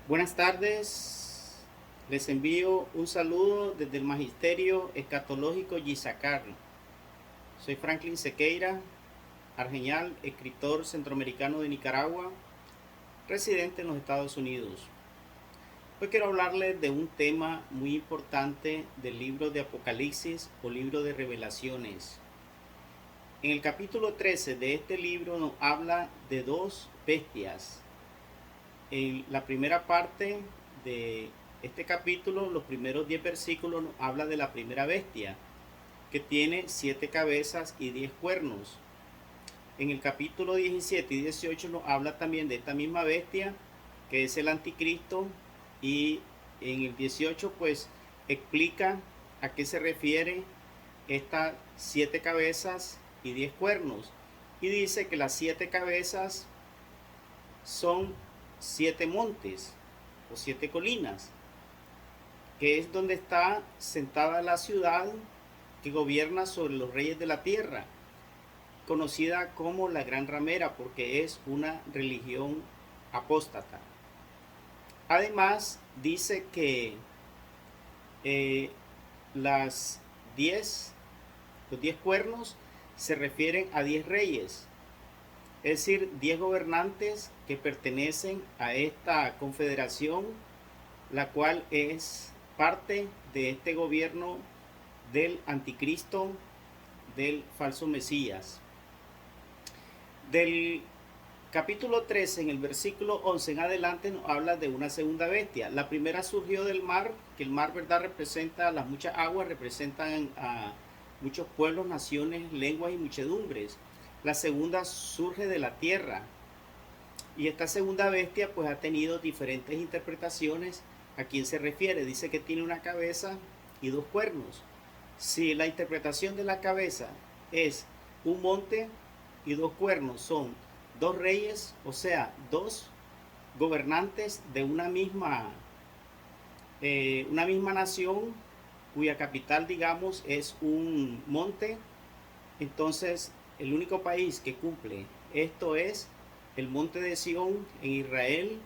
Buenas tardes, les envío un saludo desde el Magisterio Escatológico Yisacar. Soy Franklin Sequeira, argenial, escritor centroamericano de Nicaragua, residente en los Estados Unidos. Hoy quiero hablarles de un tema muy importante del libro de Apocalipsis o libro de Revelaciones. En el capítulo 13 de este libro nos habla de dos bestias. En la primera parte de este capítulo, los primeros 10 versículos, nos habla de la primera bestia, que tiene 7 cabezas y 10 cuernos. En el capítulo 17 y 18 nos habla también de esta misma bestia, que es el anticristo, y en el 18 pues explica a qué se refiere estas 7 cabezas y 10 cuernos. Y dice que las 7 cabezas son 7 montes o 7 colinas, que es donde está sentada la ciudad que gobierna sobre los reyes de la tierra, conocida como la Gran Ramera, porque es una religión apóstata. Además, dice que eh, las 10, los 10 cuernos se refieren a 10 reyes, es decir, 10 gobernantes que pertenecen a esta confederación, la cual es parte de este gobierno del anticristo, del falso Mesías. Del capítulo 13, en el versículo 11 en adelante, nos habla de una segunda bestia. La primera surgió del mar, que el mar, verdad, representa las muchas aguas, representan a muchos pueblos, naciones, lenguas y muchedumbres. La segunda surge de la tierra. Y esta segunda bestia pues ha tenido diferentes interpretaciones a quién se refiere. Dice que tiene una cabeza y 2 cuernos. Si la interpretación de la cabeza es un monte y 2 cuernos son 2 reyes, o sea, 2 gobernantes de una misma nación cuya capital, digamos, es un monte, entonces el único país que cumple esto es el monte de Sión en Israel,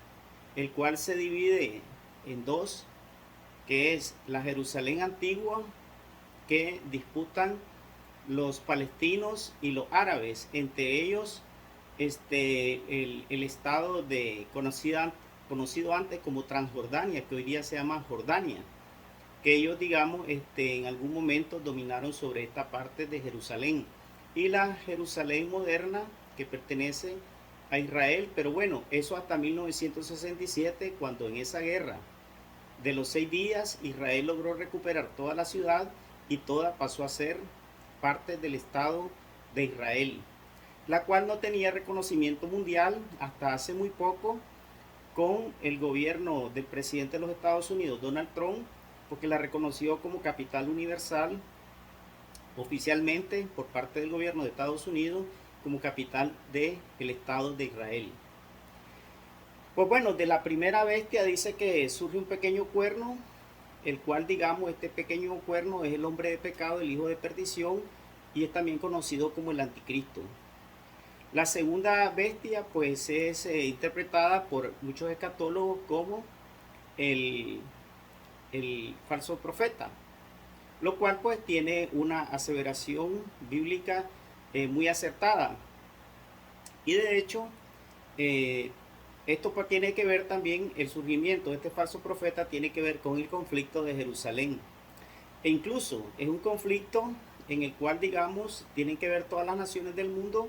el cual se divide en dos, que es la Jerusalén antigua, que disputan los palestinos y los árabes, entre ellos el estado conocido antes como Transjordania, que hoy día se llama Jordania, que ellos, digamos, en algún momento dominaron sobre esta parte de Jerusalén. Y la Jerusalén moderna, que pertenece a Israel, pero bueno, eso hasta 1967, cuando en esa guerra de los 6 días Israel logró recuperar toda la ciudad y toda pasó a ser parte del Estado de Israel, la cual no tenía reconocimiento mundial hasta hace muy poco con el gobierno del presidente de los Estados Unidos, Donald Trump, porque la reconoció como capital universal oficialmente por parte del gobierno de Estados Unidos como capital del Estado de Israel. Pues bueno, de la primera bestia dice que surge un pequeño cuerno, el cual, digamos, este pequeño cuerno es el hombre de pecado, el hijo de perdición, y es también conocido como el anticristo. La segunda bestia pues es interpretada por muchos escatólogos como el, el falso profeta, lo cual pues tiene una aseveración bíblica muy acertada. Y de hecho, eh, esto pues tiene que ver también, el surgimiento de este falso profeta tiene que ver con el conflicto de Jerusalén. E incluso es un conflicto en el cual, digamos, tienen que ver todas las naciones del mundo,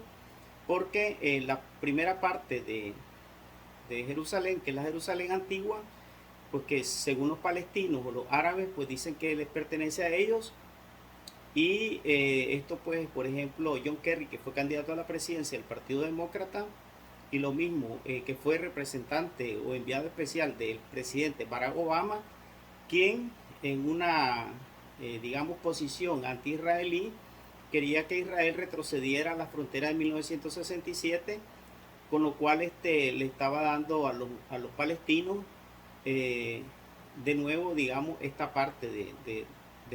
porque la primera parte de Jerusalén, que es la Jerusalén antigua, pues que según los palestinos o los árabes, pues dicen que les pertenece a ellos. Y esto pues, por ejemplo, John Kerry, que fue candidato a la presidencia del Partido Demócrata, y lo mismo que fue representante o enviado especial del presidente Barack Obama, quien en una, digamos, posición anti-israelí, quería que Israel retrocediera a la frontera de 1967, con lo cual le estaba dando a los palestinos eh, de nuevo, digamos, esta parte de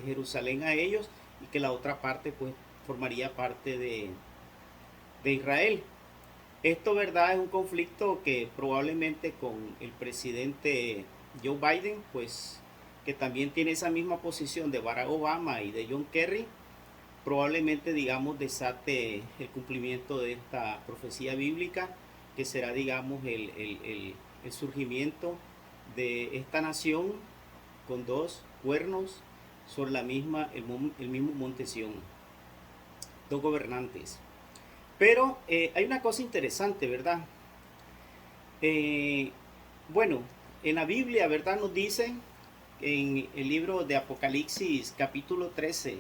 Jerusalén a ellos, y que la otra parte pues formaría parte de Israel. Esto, ¿verdad? Es un conflicto que probablemente con el presidente Joe Biden, pues que también tiene esa misma posición de Barack Obama y de John Kerry, probablemente, digamos, desate el cumplimiento de esta profecía bíblica, que será, digamos, el surgimiento de esta nación con dos cuernos sobre el mismo monte Sión, dos gobernantes. Pero hay una cosa interesante, ¿verdad? Eh, bueno, en la Biblia, ¿verdad? Nos dice en el libro de Apocalipsis capítulo 13,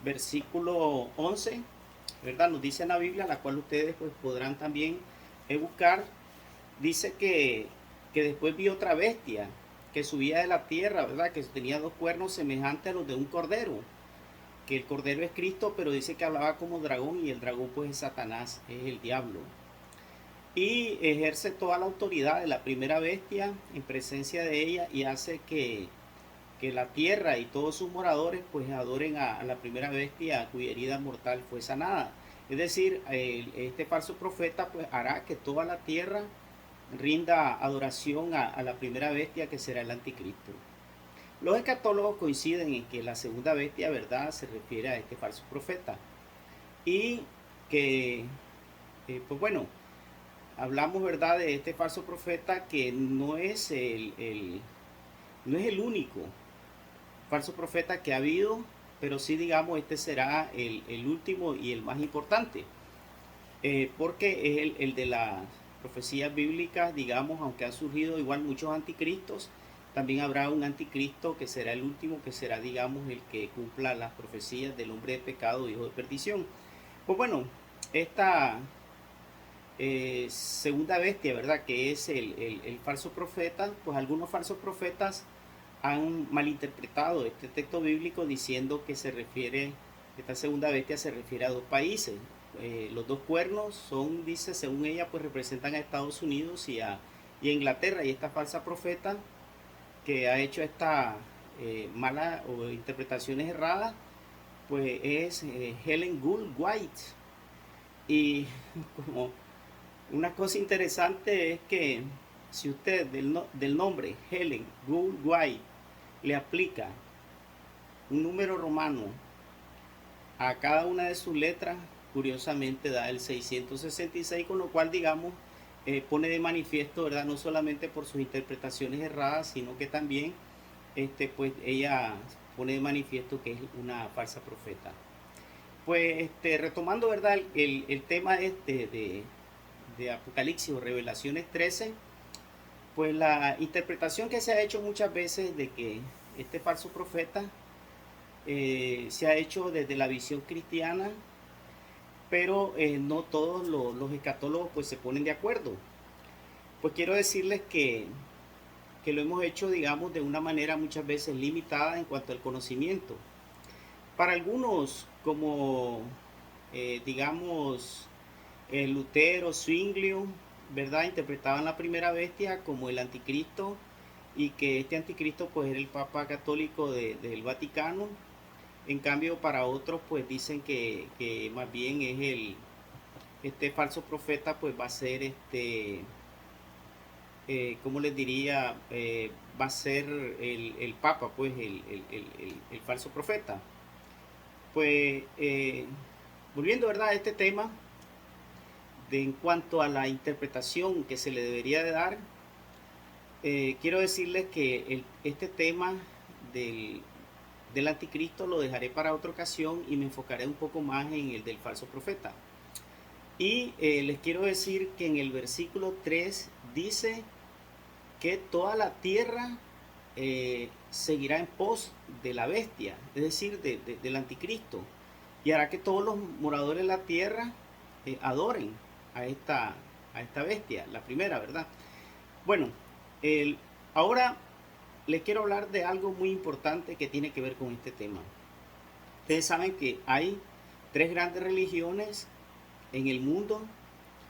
versículo 11, ¿verdad? Nos dice en la Biblia, la cual ustedes pues podrán también buscar, dice que después vi otra bestia que subía de la tierra, ¿verdad? Que tenía dos cuernos semejantes a los de un cordero, que el cordero es Cristo, pero dice que hablaba como dragón y el dragón pues es Satanás, es el diablo. Y ejerce toda la autoridad de la primera bestia en presencia de ella y hace que la tierra y todos sus moradores pues adoren a la primera bestia cuya herida mortal fue sanada. Es decir, este falso profeta pues hará que toda la tierra rinda adoración a la primera bestia que será el anticristo. Los escatólogos coinciden en que la segunda bestia, ¿verdad?, se refiere a este falso profeta. Y que, pues bueno, hablamos, ¿verdad?, de este falso profeta que no es no es el único falso profeta que ha habido, pero sí, digamos, este será el último y el más importante, porque es el de las profecías bíblicas, digamos, aunque han surgido igual muchos anticristos, también habrá un anticristo que será el último, que será, digamos, el que cumpla las profecías del hombre de pecado, hijo de perdición. Pues bueno, esta segunda bestia, ¿verdad? Que es el falso profeta, pues algunos falsos profetas han malinterpretado este texto bíblico diciendo que esta segunda bestia se refiere a dos países. Los dos cuernos son, dice, según ella, pues representan a Estados Unidos y a Inglaterra. Y esta falsa profeta que ha hecho esta mala o interpretaciones erradas, pues es Helen Gould White. Y como una cosa interesante es que si usted del nombre Helen Gould White le aplica un número romano a cada una de sus letras, curiosamente da el 666, con lo cual, digamos, pone de manifiesto, ¿verdad?, no solamente por sus interpretaciones erradas, sino que también pues ella pone de manifiesto que es una falsa profeta. Pues retomando, ¿verdad?, el tema de Apocalipsis o Revelaciones 13, pues la interpretación que se ha hecho muchas veces de que este falso profeta se ha hecho desde la visión cristiana, pero no todos los escatólogos pues se ponen de acuerdo. Pues quiero decirles que lo hemos hecho, digamos, de una manera muchas veces limitada en cuanto al conocimiento. Para algunos, como digamos, Lutero, Zwinglio, ¿verdad?, interpretaban la primera bestia como el anticristo, y que este anticristo pues era el Papa católico del Vaticano. En cambio, para otros pues dicen que más bien es este falso profeta pues va a ser ¿cómo les diría? Va a ser el Papa, pues el falso profeta. Pues volviendo, ¿verdad?, a este tema, en cuanto a la interpretación que se le debería de dar, quiero decirles que este tema del anticristo lo dejaré para otra ocasión y me enfocaré un poco más en el del falso profeta. Y les quiero decir que en el versículo 3 dice que toda la tierra seguirá en pos de la bestia, es decir, del anticristo, y hará que todos los moradores de la tierra adoren a esta bestia, la primera, ¿verdad? Bueno, ahora les quiero hablar de algo muy importante que tiene que ver con este tema. Ustedes saben que hay tres grandes religiones en el mundo,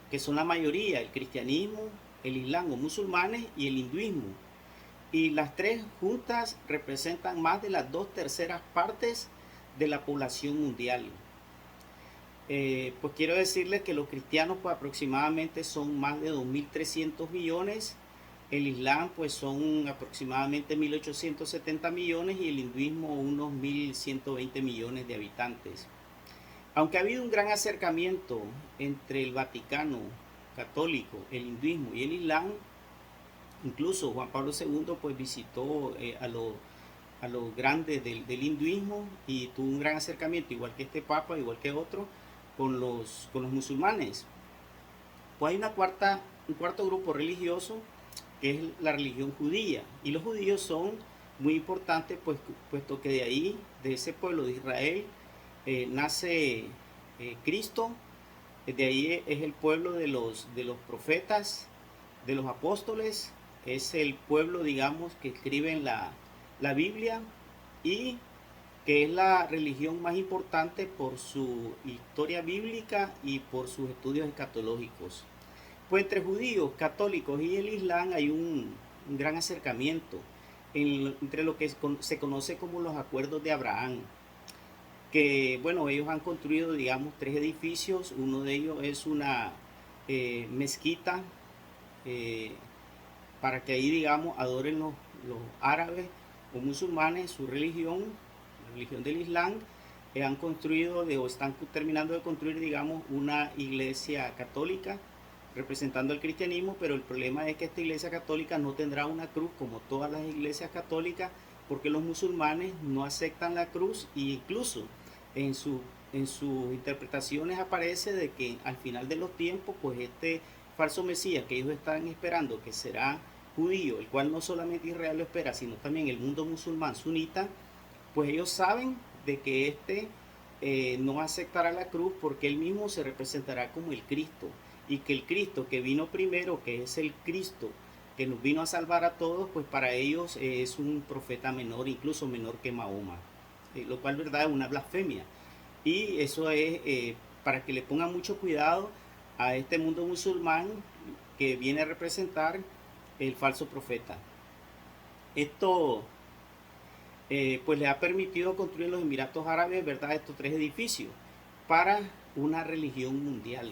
que son la mayoría: el cristianismo, el islam o musulmanes y el hinduismo. Y las tres juntas representan más de las 2/3 partes de la población mundial. Pues quiero decirles que los cristianos pues aproximadamente son más de 2.300 millones, el Islam pues son aproximadamente 1.870 millones y el hinduismo unos 1.120 millones de habitantes. Aunque ha habido un gran acercamiento entre el Vaticano católico, el hinduismo y el Islam, incluso Juan Pablo II pues visitó a los grandes del hinduismo y tuvo un gran acercamiento, igual que este papa, igual que otro, con los musulmanes. Pues hay un cuarto grupo religioso que es la religión judía. Y los judíos son muy importantes, pues, puesto que de ahí, de ese pueblo de Israel, nace Cristo. De ahí es el pueblo de los profetas, de los apóstoles. Es el pueblo, digamos, que escriben la Biblia y que es la religión más importante por su historia bíblica y por sus estudios escatológicos. Pues entre judíos, católicos y el Islam hay un gran acercamiento entre lo que se conoce como los acuerdos de Abraham, que bueno, ellos han construido, digamos, tres edificios. Uno de ellos es una mezquita, eh, para que ahí, digamos, adoren los árabes o musulmanes su religión, la religión del Islam. Han construido o están terminando de construir, digamos, una iglesia católica representando el cristianismo, pero el problema es que esta iglesia católica no tendrá una cruz como todas las iglesias católicas, porque los musulmanes no aceptan la cruz, e incluso en, su, en sus interpretaciones aparece de que al final de los tiempos, pues este falso Mesías que ellos están esperando, que será judío, el cual no solamente Israel lo espera, sino también el mundo musulmán sunita, pues ellos saben de que no aceptará la cruz porque él mismo se representará como el Cristo, y que el Cristo que vino primero, que es el Cristo que nos vino a salvar a todos, pues para ellos es un profeta menor, incluso menor que Mahoma, lo cual verdad es una blasfemia. Y eso es para que le pongan mucho cuidado a este mundo musulmán que viene a representar el falso profeta. Esto pues le ha permitido construir en los Emiratos Árabes, ¿verdad?, estos tres edificios para una religión mundial.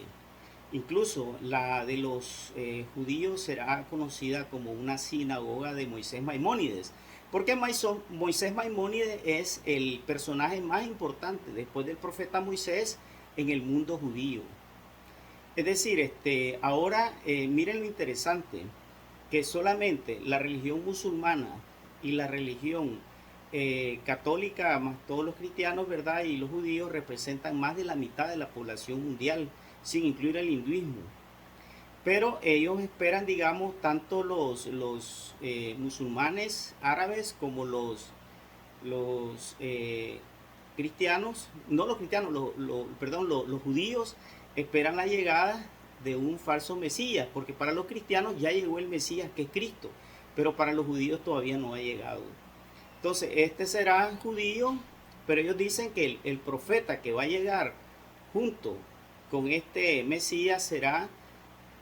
Incluso la de los judíos será conocida como una sinagoga de Moisés Maimónides, porque Moisés Maimónides es el personaje más importante después del profeta Moisés en el mundo judío. Es decir, ahora miren lo interesante, que solamente la religión musulmana y la religión católica, más todos los cristianos, ¿verdad?, y los judíos representan más de la mitad de la población mundial, sin incluir el hinduismo. Pero ellos esperan, digamos, tanto los musulmanes árabes como los cristianos, no los cristianos, perdón, los judíos esperan la llegada de un falso Mesías, porque para los cristianos ya llegó el Mesías, que es Cristo, pero para los judíos todavía no ha llegado. Entonces, este será judío, pero ellos dicen que el profeta que va a llegar junto con este Mesías será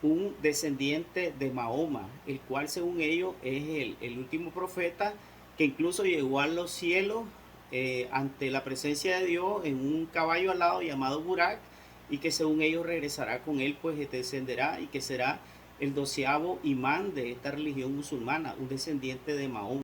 un descendiente de Mahoma, el cual según ellos es el último profeta que incluso llegó a los cielos ante la presencia de Dios en un caballo alado llamado Burak, y que según ellos regresará con él, pues descenderá, y que será el 12º imán de esta religión musulmana, un descendiente de Mahoma.